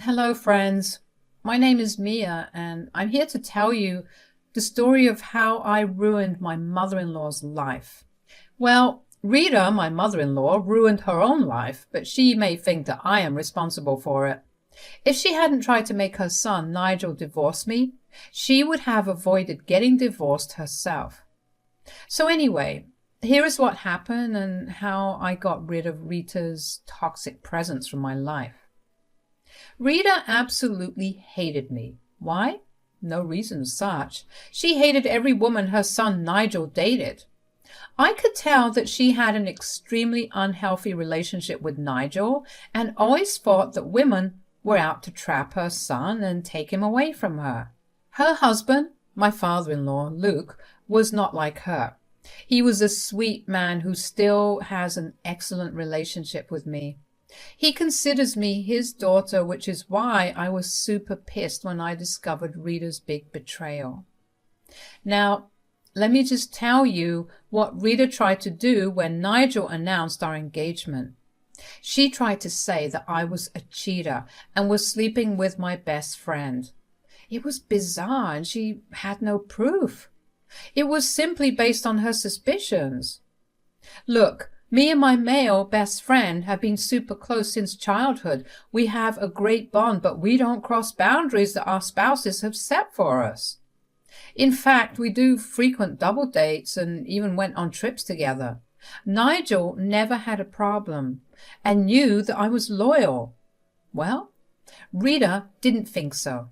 Hello, friends. My name is Mia, and I'm here to tell you the story of how I ruined my mother-in-law's life. Well, Rita, my mother-in-law, ruined her own life, but she may think that I am responsible for it. If she hadn't tried to make her son, Nigel, divorce me, she would have avoided getting divorced herself. So anyway, here is what happened and how I got rid of Rita's toxic presence from my life. Rita absolutely hated me. Why? No reason as such. She hated every woman her son Nigel dated. I could tell that she had an extremely unhealthy relationship with Nigel and always thought that women were out to trap her son and take him away from her. Her husband, my father-in-law, Luke, was not like her. He was a sweet man who still has an excellent relationship with me. He considers me his daughter, which is why I was super pissed when I discovered Rita's big betrayal. Now, let me just tell you what Rita tried to do when Nigel announced our engagement. She tried to say that I was a cheater and was sleeping with my best friend. It was bizarre and she had no proof. It was simply based on her suspicions. Look, me and my male best friend have been super close since childhood. We have a great bond, but we don't cross boundaries that our spouses have set for us. In fact, we do frequent double dates and even went on trips together. Nigel never had a problem and knew that I was loyal. Well, Rita didn't think so.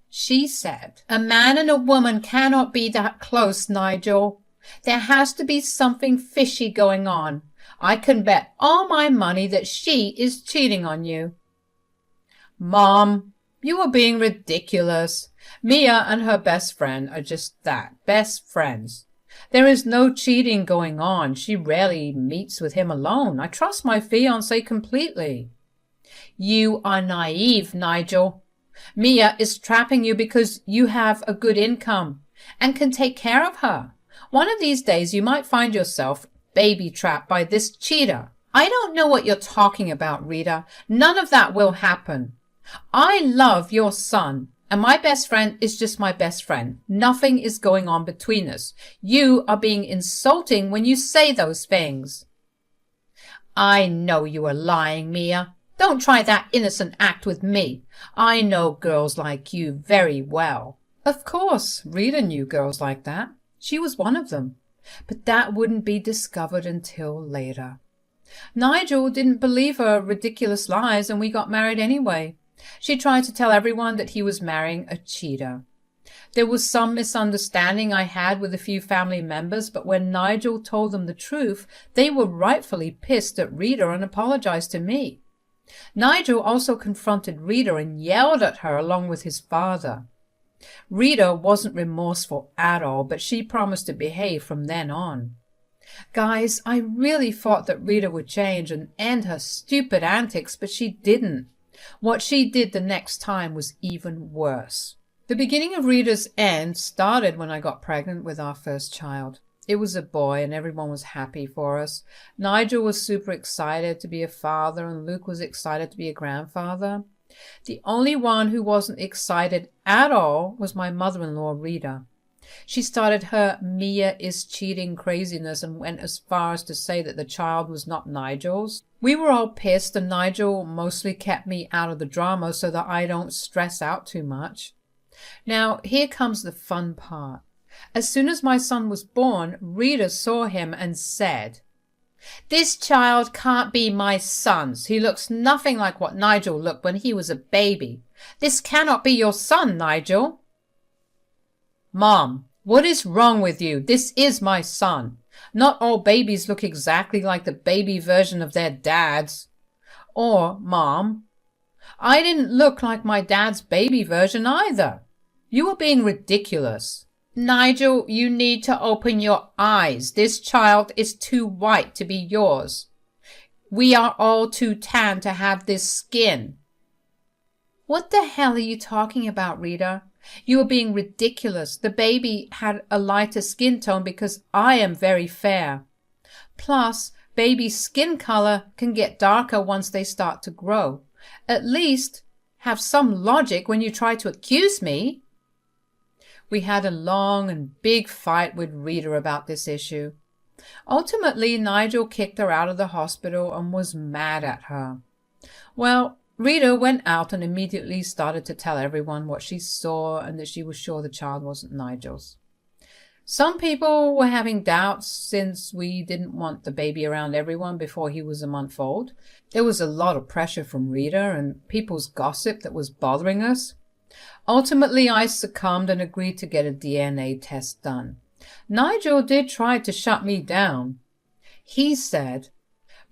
She said, "A man and a woman cannot be that close, Nigel. There has to be something fishy going on. I can bet all my money that she is cheating on you." Mom, you are being ridiculous. Mia and her best friend are just that, best friends. There is no cheating going on. She rarely meets with him alone. I trust my fiancé completely. You are naive, Nigel. Mia is trapping you because you have a good income and can take care of her. One of these days you might find yourself baby trapped by this cheater. I don't know what you're talking about, Rita. None of that will happen. I love your son, and my best friend is just my best friend. Nothing is going on between us. You are being insulting when you say those things. I know you are lying, Mia. Don't try that innocent act with me. I know girls like you very well. Of course, Rita knew girls like that. She was one of them. But that wouldn't be discovered until later. Nigel didn't believe her ridiculous lies and we got married anyway. She tried to tell everyone that he was marrying a cheater. There was some misunderstanding I had with a few family members, but when Nigel told them the truth, they were rightfully pissed at Rita and apologized to me. Nigel also confronted Rita and yelled at her along with his father. Rita wasn't remorseful at all, but she promised to behave from then on. Guys, I really thought that Rita would change and end her stupid antics, but she didn't. What she did the next time was even worse. The beginning of Rita's end started when I got pregnant with our first child. It was a boy and everyone was happy for us. Nigel was super excited to be a father and Luke was excited to be a grandfather. The only one who wasn't excited at all was my mother-in-law, Rita. She started her Mia is cheating craziness and went as far as to say that the child was not Nigel's. We were all pissed and Nigel mostly kept me out of the drama so that I don't stress out too much. Now, here comes the fun part. As soon as my son was born, Rita saw him and said, "This child can't be my son's. He looks nothing like what Nigel looked when he was a baby. This cannot be your son, Nigel." Mom, what is wrong with you? This is my son. Not all babies look exactly like the baby version of their dads. Or, Mom, I didn't look like my dad's baby version either. You are being ridiculous. Nigel, you need to open your eyes. This child is too white to be yours. We are all too tan to have this skin. What the hell are you talking about, Rita? You are being ridiculous. The baby had a lighter skin tone because I am very fair. Plus, baby's skin color can get darker once they start to grow. At least Have some logic when you try to accuse me. We had a long and big fight with Rita about this issue. Ultimately, Nigel kicked her out of the hospital and was mad at her. Well, Rita went out and immediately started to tell everyone what she saw and that she was sure the child wasn't Nigel's. Some people were having doubts since we didn't want the baby around everyone before he was a month old. There was a lot of pressure from Rita and people's gossip that was bothering us. Ultimately, I succumbed and agreed to get a DNA test done. Nigel did try to shut me down. He said,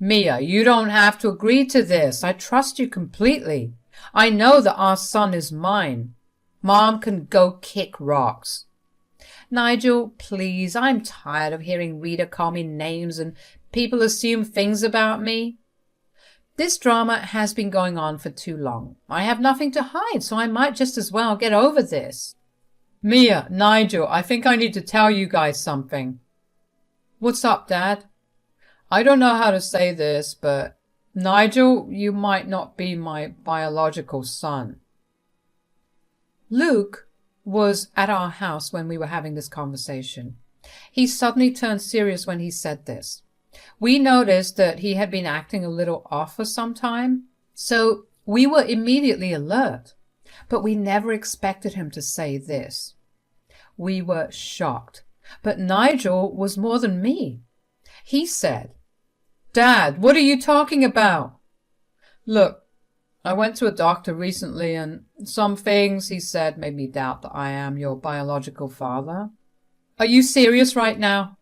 "Mia, you don't have to agree to this. I trust you completely. I know that our son is mine. Mom can go kick rocks." Nigel, please, I'm tired of hearing Rita call me names and people assume things about me. This drama has been going on for too long. I have nothing to hide, so I might just as well get over this. Mia, Nigel, I think I need to tell you guys something. What's up, Dad? I don't know how to say this, but Nigel, you might not be my biological son. Luke was at our house when we were having this conversation. He suddenly turned serious when he said this. We noticed that he had been acting a little off for some time, so we were immediately alert, but we never expected him to say this. We were shocked, but Nigel was more than me. He said, "Dad, what are you talking about?" Look, I went to a doctor recently and some things he said made me doubt that I am your biological father. Are you serious right now?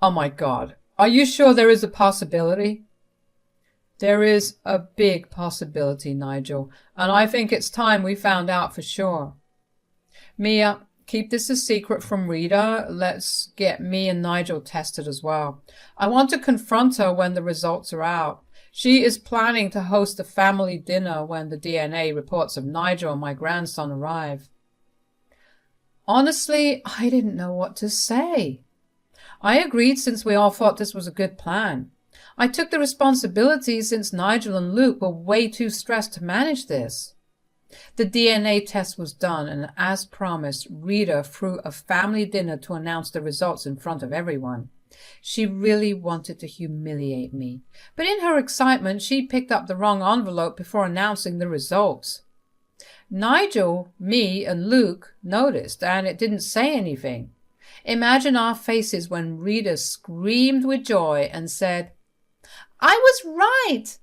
Oh my God. Are you sure there is a possibility? There is a big possibility, Nigel, and I think it's time we found out for sure. Mia, keep this a secret from Rita. Let's get me and Nigel tested as well. I want to confront her when the results are out. She is planning to host a family dinner when the DNA reports of Nigel and my grandson arrive. Honestly, I didn't know what to say. I agreed since we all thought this was a good plan. I took the responsibility since Nigel and Luke were way too stressed to manage this. The DNA test was done, and as promised, Rita threw a family dinner to announce the results in front of everyone. She really wanted to humiliate me, but in her excitement, she picked up the wrong envelope before announcing the results. Nigel, me, and Luke noticed, and it didn't say anything. Imagine our faces when Rita screamed with joy and said, "I was right!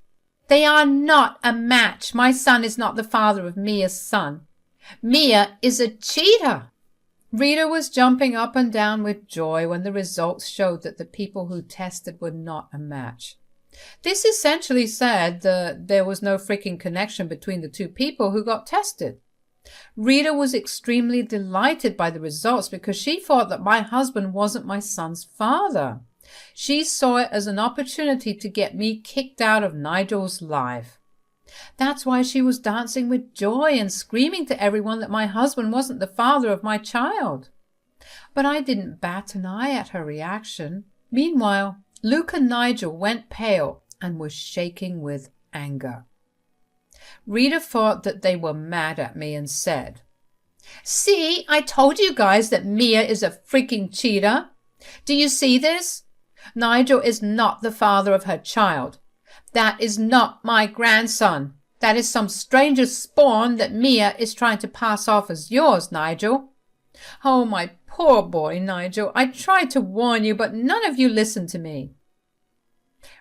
They are not a match. My son is not the father of Mia's son. Mia is a cheater." Rita was jumping up and down with joy when the results showed that the people who tested were not a match. This essentially said that there was no freaking connection between the two people who got tested. Rita was extremely delighted by the results because she thought that my husband wasn't my son's father. She saw it as an opportunity to get me kicked out of Nigel's life. That's why she was dancing with joy and screaming to everyone that my husband wasn't the father of my child. But I didn't bat an eye at her reaction. Meanwhile, Luke and Nigel went pale and were shaking with anger. Rita thought that they were mad at me and said, "See, I told you guys that Mia is a freaking cheater. Do you see this? Nigel is not the father of her child. That is not my grandson. That is some stranger's spawn that Mia is trying to pass off as yours, Nigel." Oh, my poor boy, Nigel. I tried to warn you, but none of you listened to me.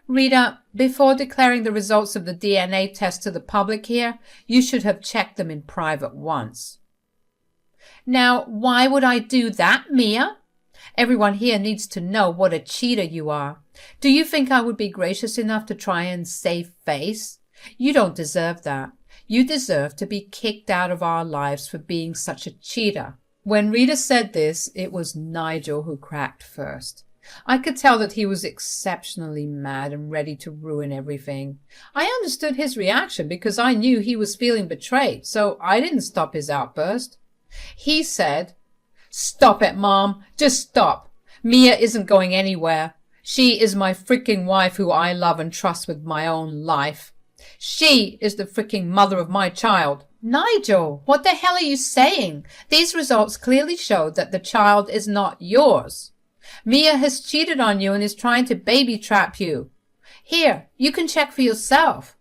Rita, before declaring the results of the DNA test to the public here, you should have checked them in private once. Now, why would I do that, Mia? Everyone here needs to know what a cheater you are. Do you think I would be gracious enough to try and save face? You don't deserve that. You deserve to be kicked out of our lives for being such a cheater. When Rita said this, it was Nigel who cracked first. I could tell that he was exceptionally mad and ready to ruin everything. I understood his reaction because I knew he was feeling betrayed, so I didn't stop his outburst. He said, "Stop it, Mom. Just stop. Mia isn't going anywhere. She is my freaking wife who I love and trust with my own life. She is the freaking mother of my child. Nigel, what the hell are you saying? These results clearly show that the child is not yours. Mia has cheated on you and is trying to baby trap you. Here, you can check for yourself.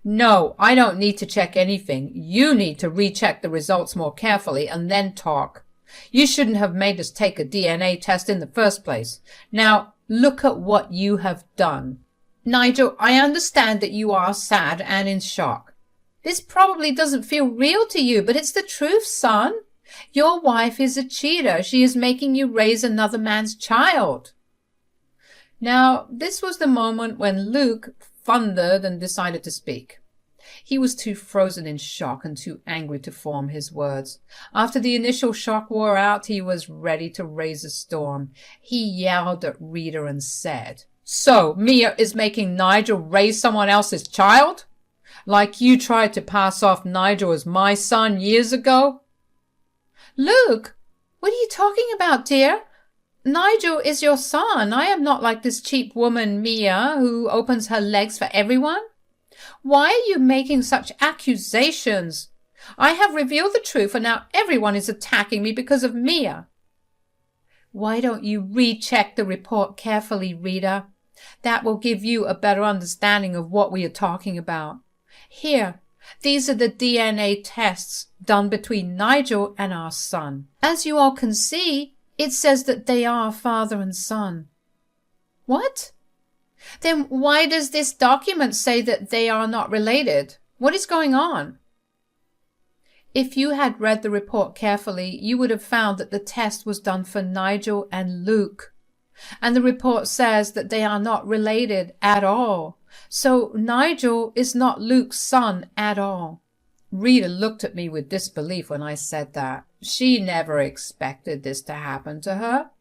No, I don't need to check anything. You need to recheck the results more carefully and then talk. You shouldn't have made us take a DNA test in the first place. Now, look at what you have done. Nigel, I understand that you are sad and in shock. This probably doesn't feel real to you, but it's the truth, son. Your wife is a cheater. She is making you raise another man's child. Now, this was the moment when Luke thundered and decided to speak. He was too frozen in shock and too angry to form his words. After the initial shock wore out, he was ready to raise a storm. He yelled at Rita and said, "So, Mia is making Nigel raise someone else's child? Like you tried to pass off Nigel as my son years ago?" "Luke, what are you talking about, dear? Nigel is your son. I am not like this cheap woman, Mia, who opens her legs for everyone. Why are you making such accusations? I have revealed the truth and now everyone is attacking me because of Mia." "Why don't you recheck the report carefully, Rita? That will give you a better understanding of what we are talking about. Here, these are the DNA tests done between Nigel and our son. As you all can see, it says that they are father and son." "What? Then why does this document say that they are not related? What is going on?" If you had read the report carefully, you would have found that the test was done for Nigel and Luke. And the report says that they are not related at all. So Nigel is not Luke's son at all. Rita looked at me with disbelief when I said that. She never expected this to happen to her.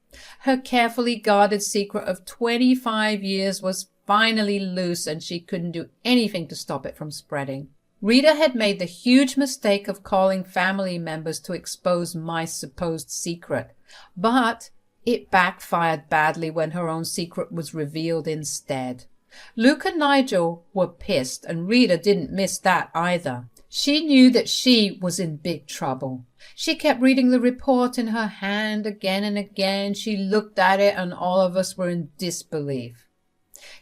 Her carefully guarded secret of 25 years was finally loose and she couldn't do anything to stop it from spreading. Rita had made the huge mistake of calling family members to expose my supposed secret, but it backfired badly when her own secret was revealed instead. Luke and Nigel were pissed, and Rita didn't miss that either. She knew that she was in big trouble. She kept reading the report in her hand again and again. She looked at it and all of us were in disbelief.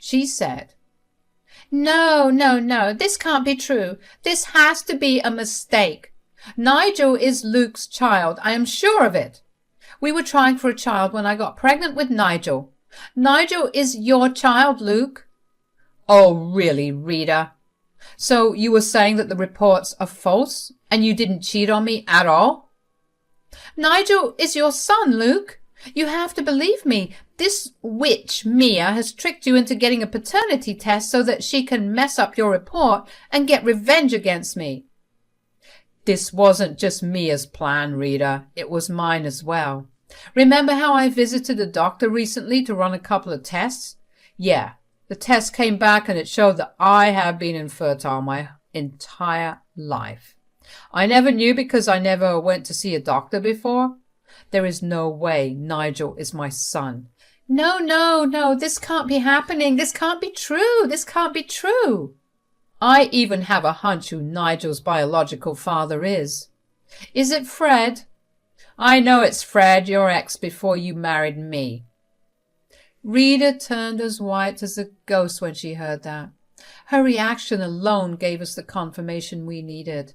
She said, No, this can't be true. This has to be a mistake. Nigel is Luke's child. I am sure of it. We were trying for a child when I got pregnant with Nigel. Nigel is your child, Luke." "Oh, really, Rita? So you were saying that the reports are false and you didn't cheat on me at all?" "Nigel is your son, Luke. You have to believe me. This witch, Mia, has tricked you into getting a paternity test so that she can mess up your report and get revenge against me." "This wasn't just Mia's plan, Rita. It was mine as well. Remember how I visited a doctor recently to run a couple of tests? Yeah. The test came back and it showed that I have been infertile my entire life. I never knew because I never went to see a doctor before. There is no way Nigel is my son." No, this can't be happening. This can't be true. This can't be true." "I even have a hunch who Nigel's biological father is." "Is it Fred?" "I know it's Fred, your ex before you married me." Rita turned as white as a ghost when she heard that. Her reaction alone gave us the confirmation we needed.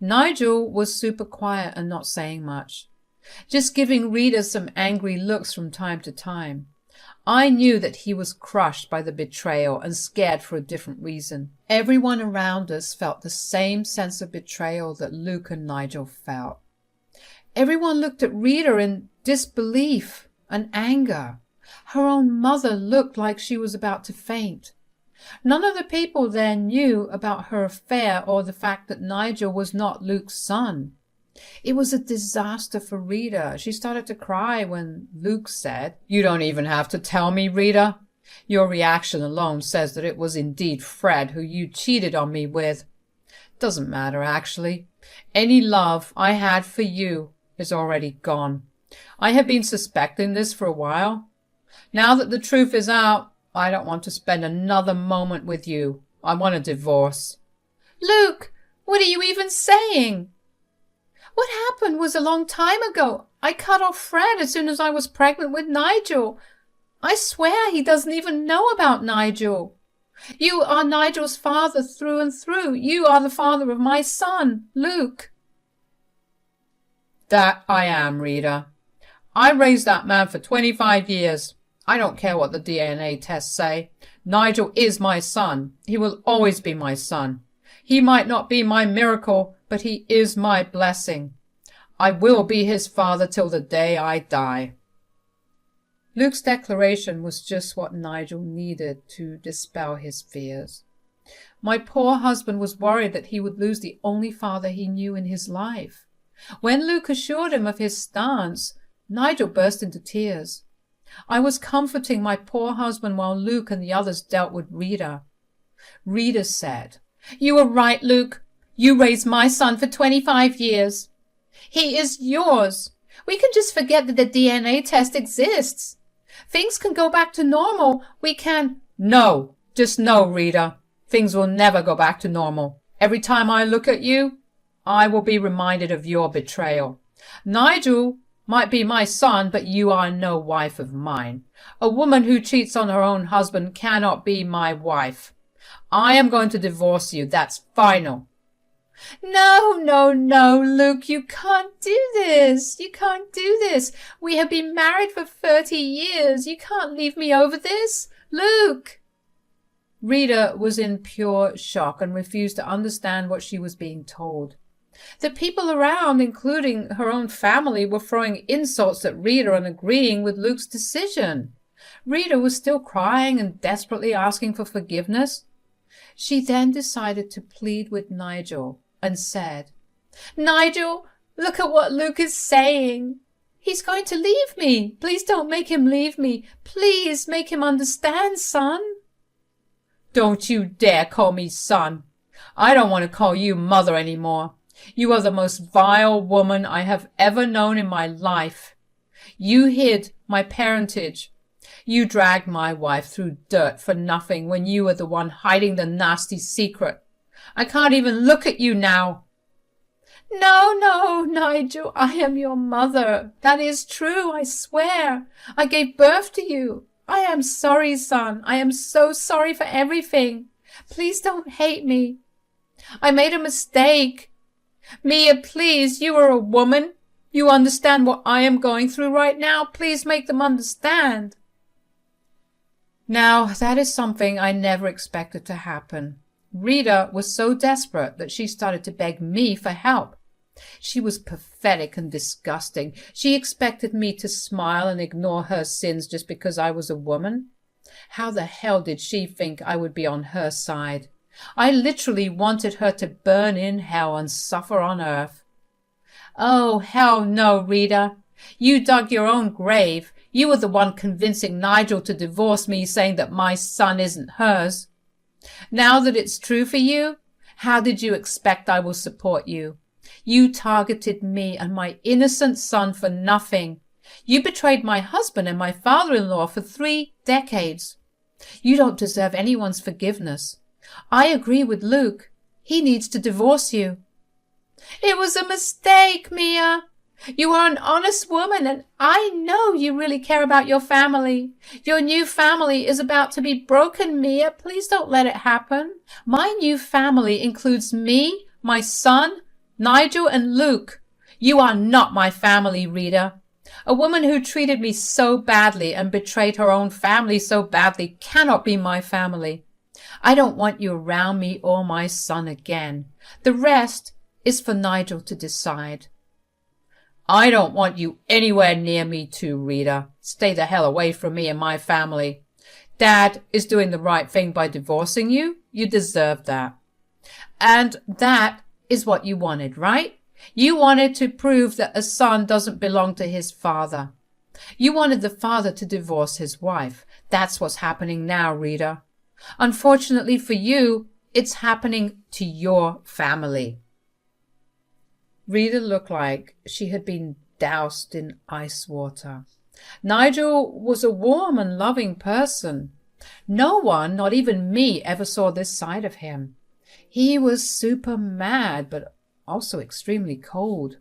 Nigel was super quiet and not saying much, just giving Rita some angry looks from time to time. I knew that he was crushed by the betrayal and scared for a different reason. Everyone around us felt the same sense of betrayal that Luke and Nigel felt. Everyone looked at Rita in disbelief and anger. Her own mother looked like she was about to faint. None of the people there knew about her affair or the fact that Nigel was not Luke's son. It was a disaster for Rita. She started to cry when Luke said, "You don't even have to tell me, Rita. Your reaction alone says that it was indeed Fred who you cheated on me with. Doesn't matter, actually. Any love I had for you is already gone. I have been suspecting this for a while. Now that the truth is out, I don't want to spend another moment with you. I want a divorce. Luke, what are you even saying? What happened was a long time ago. I cut off Fred as soon as I was pregnant with Nigel. I swear he doesn't even know about Nigel. You are Nigel's father through and through. You are the father of my son, Luke. That I am, Rita. I raised that man for 25 years. I don't care what the DNA tests say. Nigel is my son. He will always be my son. He might not be my miracle, but he is my blessing. I will be his father till the day I die. Luke's declaration was just what Nigel needed to dispel his fears. My poor husband was worried that he would lose the only father he knew in his life. When Luke assured him of his stance, Nigel burst into tears. I was comforting my poor husband while Luke and the others dealt with Rita. Rita said, "You were right, Luke. You raised my son for 25 years. He is yours. We can just forget that the DNA test exists. Things can go back to normal. We can—" No, just no, Rita. Things will never go back to normal. Every time I look at you, I will be reminded of your betrayal. Nigel might be my son, but you are no wife of mine. A woman who cheats on her own husband cannot be my wife. I am going to divorce you. That's final. No, no, no, Luke, you can't do this. You can't do this. We have been married for 30 years. You can't leave me over this. Luke. Rita was in pure shock and refused to understand what she was being told. The people around, including her own family, were throwing insults at Rita and agreeing with Luke's decision. Rita was still crying and desperately asking for forgiveness. She then decided to plead with Nigel and said, "Nigel, look at what Luke is saying. He's going to leave me. Please don't make him leave me. Please make him understand, son." "Don't you dare call me son. I don't want to call you mother anymore. You are the most vile woman I have ever known in my life. You hid my parentage. You dragged my wife through dirt for nothing when you were the one hiding the nasty secret. I can't even look at you now." "No, no, Nigel, I am your mother. That is true, I swear. I gave birth to you. I am sorry, son. I am so sorry for everything. Please don't hate me. I made a mistake. Mia, please, you are a woman. You understand what I am going through right now. Please make them understand." Now, that is something I never expected to happen. Rita was so desperate that she started to beg me for help. She was pathetic and disgusting. She expected me to smile and ignore her sins just because I was a woman. How the hell did she think I would be on her side? I literally wanted her to burn in hell and suffer on earth. Oh, hell no, Rita. You dug your own grave. You were the one convincing Nigel to divorce me, saying that my son isn't hers. Now that it's true for you, how did you expect I will support you? You targeted me and my innocent son for nothing. You betrayed my husband and my father-in-law for 3 decades. You don't deserve anyone's forgiveness. I agree with Luke. He needs to divorce you. It was a mistake, Mia. You are an honest woman, and I know you really care about your family. Your new family is about to be broken, Mia. Please don't let it happen. My new family includes me, my son, Nigel, and Luke. You are not my family, Rita. A woman who treated me so badly and betrayed her own family so badly cannot be my family. I don't want you around me or my son again. The rest is for Nigel to decide. I don't want you anywhere near me too, Rita. Stay the hell away from me and my family. Dad is doing the right thing by divorcing you. You deserve that. And that is what you wanted, right? You wanted to prove that a son doesn't belong to his father. You wanted the father to divorce his wife. That's what's happening now, Rita. Unfortunately for you, it's happening to your family. Rita looked like she had been doused in ice water. Nigel was a warm and loving person. No one, not even me, ever saw this side of him. He was super mad, but also extremely cold.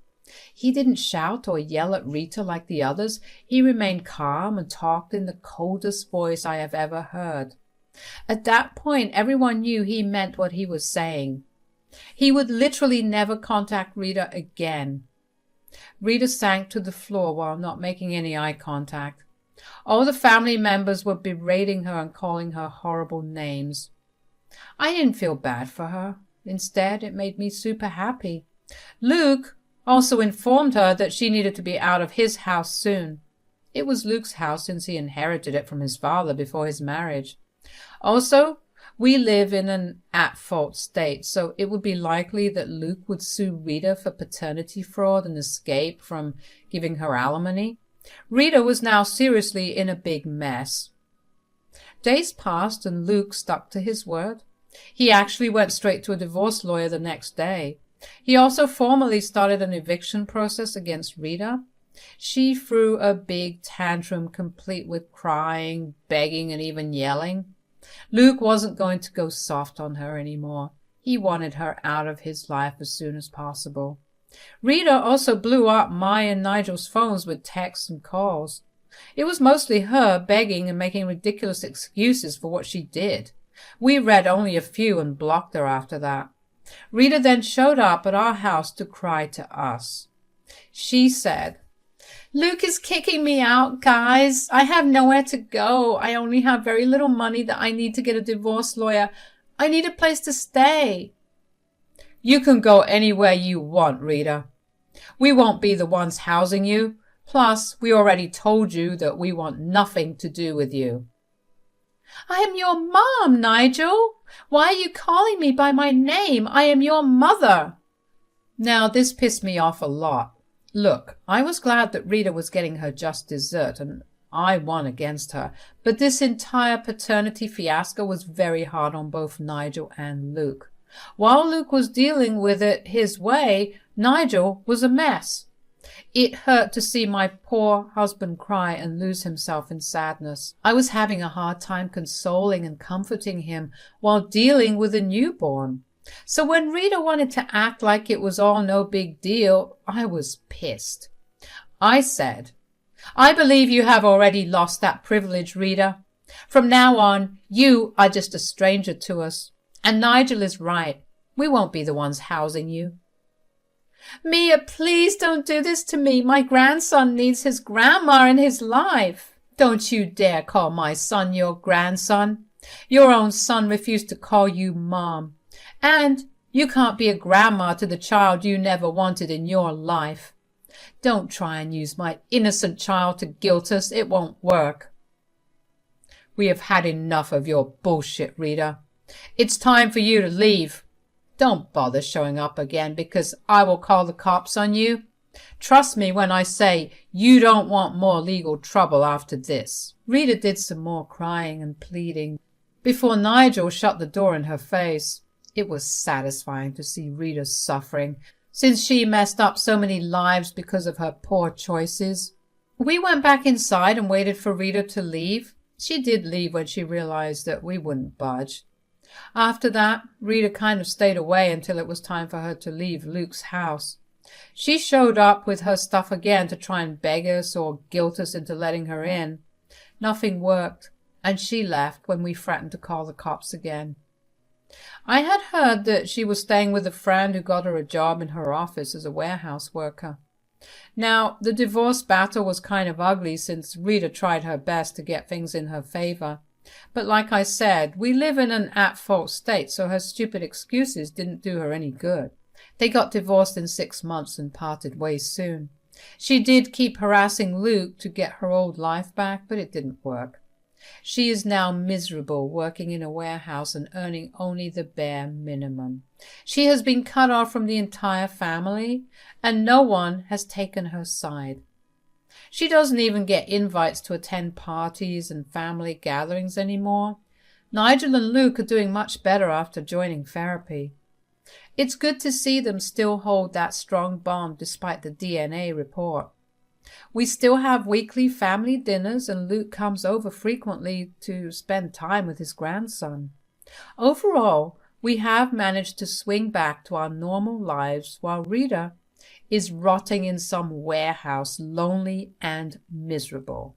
He didn't shout or yell at Rita like the others. He remained calm and talked in the coldest voice I have ever heard. At that point, everyone knew he meant what he was saying. He would literally never contact Rita again. Rita sank to the floor while not making any eye contact. All the family members were berating her and calling her horrible names. I didn't feel bad for her. Instead, it made me super happy. Luke also informed her that she needed to be out of his house soon. It was Luke's house since he inherited it from his father before his marriage. Also, we live in an at-fault state, so it would be likely that Luke would sue Rita for paternity fraud and escape from giving her alimony. Rita was now seriously in a big mess. Days passed and Luke stuck to his word. He actually went straight to a divorce lawyer the next day. He also formally started an eviction process against Rita. She threw a big tantrum complete with crying, begging, and even yelling. Luke wasn't going to go soft on her anymore. He wanted her out of his life as soon as possible. Rita also blew up my and Nigel's phones with texts and calls. It was mostly her begging and making ridiculous excuses for what she did. We read only a few and blocked her after that. Rita then showed up at our house to cry to us. She said, "Luke is kicking me out, guys. I have nowhere to go. I only have very little money that I need to get a divorce lawyer. I need a place to stay." "You can go anywhere you want, Rita. We won't be the ones housing you. Plus, we already told you that we want nothing to do with you." "I am your mom, Nigel. Why are you calling me by my name? I am your mother." Now, this pissed me off a lot. Look, I was glad that Rita was getting her just dessert, and I won against her, but this entire paternity fiasco was very hard on both Nigel and Luke. While Luke was dealing with it his way, Nigel was a mess. It hurt to see my poor husband cry and lose himself in sadness. I was having a hard time consoling and comforting him while dealing with a newborn. So when Rita wanted to act like it was all no big deal, I was pissed. I said, "I believe you have already lost that privilege, Rita. From now on, you are just a stranger to us. And Nigel is right. We won't be the ones housing you." "Mia, please don't do this to me. My grandson needs his grandma in his life." "Don't you dare call my son your grandson. Your own son refused to call you Mom. And you can't be a grandma to the child you never wanted in your life. Don't try and use my innocent child to guilt us. It won't work." "We have had enough of your bullshit, Rita. It's time for you to leave. Don't bother showing up again because I will call the cops on you. Trust me when I say you don't want more legal trouble after this." Rita did some more crying and pleading before Nigel shut the door in her face. It was satisfying to see Rita suffering, since she messed up so many lives because of her poor choices. We went back inside and waited for Rita to leave. She did leave when she realized that we wouldn't budge. After that, Rita kind of stayed away until it was time for her to leave Luke's house. She showed up with her stuff again to try and beg us or guilt us into letting her in. Nothing worked, and she left when we threatened to call the cops again. I had heard that she was staying with a friend who got her a job in her office as a warehouse worker. Now, the divorce battle was kind of ugly since Rita tried her best to get things in her favor. But like I said, we live in an at-fault state, so her stupid excuses didn't do her any good. They got divorced in 6 months and parted ways soon. She did keep harassing Luke to get her old life back, but it didn't work. She is now miserable, working in a warehouse and earning only the bare minimum. She has been cut off from the entire family, and no one has taken her side. She doesn't even get invites to attend parties and family gatherings anymore. Nigel and Luke are doing much better after joining therapy. It's good to see them still hold that strong bond despite the DNA report. We still have weekly family dinners, and Luke comes over frequently to spend time with his grandson. Overall, we have managed to swing back to our normal lives while Rita is rotting in some warehouse, lonely and miserable.